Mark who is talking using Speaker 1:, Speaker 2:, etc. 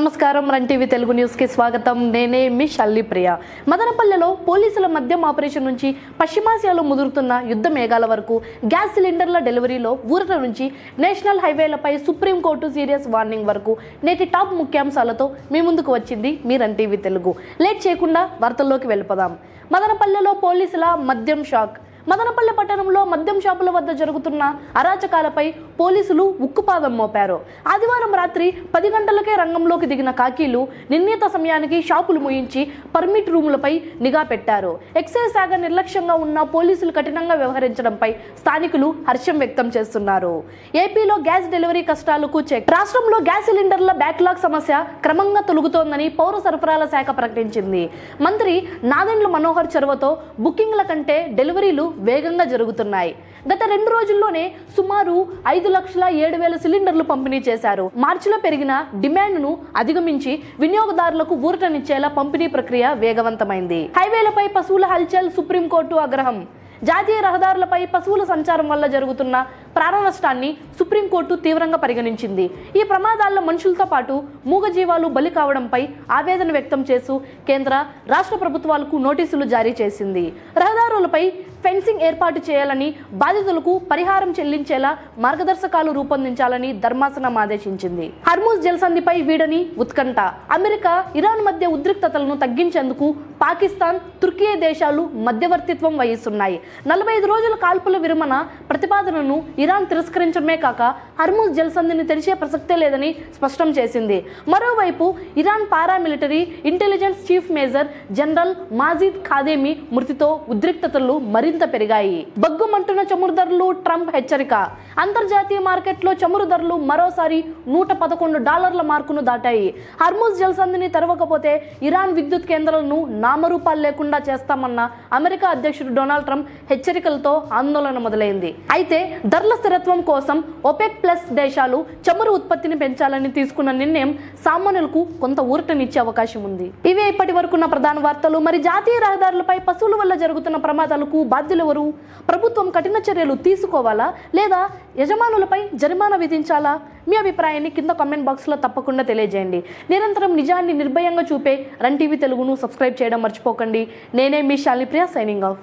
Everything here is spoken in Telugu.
Speaker 1: నమస్కారం రన్ టీవీ తెలుగు న్యూస్ కి స్వాగతం. నేనే మీ షల్లి ప్రియ. మదనపల్లెలో పోలీసుల మద్యం ఆపరేషన్ నుంచి పశ్చిమాసియాలో ముదురుతున్న యుద్ధ మేఘాల వరకు గ్యాస్ సిలిండర్ల డెలివరీలో ఊరట నుంచి నేషనల్ హైవేలపై సుప్రీంకోర్టు సీరియస్ వార్నింగ్ వరకు నేటి టాప్ ముఖ్యాంశాలతో మీ ముందుకు వచ్చింది మీ రన్ టీవీ తెలుగు. లేట్ చేయకుండా వార్తల్లోకి వెళ్ళిపోదాం. మదనపల్లెలో పోలీసుల మద్యం షాక్. మదనపల్లె పట్టణంలో మద్యం షాపుల వద్ద జరుగుతున్న అరాచకాలపై పోలీసులు ఉక్కుపాదం మోపారు. ఆదివారం రాత్రి 10 గంటలకే రంగంలోకి దిగిన కాకీలు నిర్ణీత సమయానికి షాపులు మూయించి పర్మిట్ రూములపై నిఘా పెట్టారు. ఎక్సైజ్ శాఖ నిర్లక్ష్యంగా ఉన్న పోలీసులు కఠినంగా వ్యవహరించడంపై స్థానికులు హర్షం వ్యక్తం చేస్తున్నారు. ఏపీలో గ్యాస్ డెలివరీ కష్టాలకు చెక్. రాష్ట్రంలో గ్యాస్ సిలిండర్ల బ్యాక్లాగ్ సమస్య క్రమంగా తొలగుతోందని పౌర సరఫరాల శాఖ ప్రకటించింది. మంత్రి నాదెండ్ల మనోహర్ చొరవతో బుకింగ్ల కంటే డెలివరీలు వేగంగా జరుగుతున్నాయి. గత 2 రోజుల్లోనే సుమారు 5,07,000 సిలిండర్లు పంపిణీ చేశారు. మార్చిలో పెరిగిన డిమాండ్ను అధిగమించి వినియోగదారులకు ఊరటనిచ్చేలా పంపిణీ ప్రక్రియ వేగవంతమైంది. హైవేలపై పశువుల హల్చల్, సుప్రీంకోర్టు ఆగ్రహం. జాతీయ రహదారులపై పశువుల సంచారం వల్ల జరుగుతున్న ప్రాణ నష్టాన్ని సుప్రీంకోర్టు తీవ్రంగా పరిగణించింది. ఈ ప్రమాదాల్లో మనుషులతో పాటు మూగజీవాలు బలి కావడంపై ఆవేదన వ్యక్తం చేస్తూ కేంద్ర, రాష్ట్ర ప్రభుత్వాలకు నోటీసులు జారీ చేసింది. రహదారులపై ఫెన్సింగ్ ఏర్పాటు చేయాలని, బాధితులకు పరిహారం చెల్లించేలా మార్గదర్శకాలు రూపొందించాలని ధర్మాసనం ఆదేశించింది. హర్మూజ్ జలసంధిపై వీడని ఉత్కంఠ. అమెరికా, ఇరాన్ మధ్య ఉద్రిక్తతలను తగ్గించేందుకు పాకిస్తాన్, తుర్కీ దేశాలు మధ్యవర్తిత్వం వహిస్తున్నాయి. 45 రోజుల కాల్పుల విరమణ ప్రతిపాదనను ఇరాన్ తిరస్కరించడమే కాక హర్మూజ్ జలసంధిని తెరిచే ప్రసక్తే లేదని స్పష్టం చేసింది. మరోవైపు Iran paramilitary intelligence chief major general Majid Khademi మృతితో ఉద్రిక్తతలు మరింత పెరిగాయి. బగ్గుమంటున్న చమురు ధరలు, ట్రంప్ హెచ్చరిక. అంతర్జాతీయ మార్కెట్లో చమురు ధరలు మరోసారి $111 మార్కును దాటాయి. హర్మూజ్ జలసంధిని తెరవకపోతే ఇరాన్ విద్యుత్ కేంద్రాలను నామరూపాలు లేకుండా చేస్తామన్న అమెరికా అధ్యక్షుడు డొనాల్డ్ ట్రంప్ హెచ్చరికలతో ఆందోళన మొదలైంది. అయితే ధరల స్థిరత్వం కోసం ఒపెక్ ప్లస్ దేశాలు చమురు ఉత్పత్తిని పెంచాలని తీసుకున్న నిర్ణయం సామాన్యులకు కొంత ఊరటనిచ్చే అవకాశం ఉంది. ఇవే ఇప్పటి వరకున్న ప్రధాన వార్తలు. మరి జాతీయ రహదారులపై పశువుల వల్ల జరుగుతున్న ప్రమాదాలకు బాధ్యులెవరు? ప్రభుత్వం కఠిన చర్యలు తీసుకోవాలా లేదా యజమానులపై జరిమానా విధించాలా? మీ అభిప్రాయాన్ని కింద కామెంట్ బాక్స్లో తప్పకుండా తెలియజేయండి. నిరంతరం నిజాన్ని నిర్భయంగా చూపే రన్ టీవీ తెలుగును సబ్స్క్రైబ్ చేయడం మర్చిపోకండి. నేనే మీ షాలిని ప్రియ, సైనింగ్ ఆఫ్.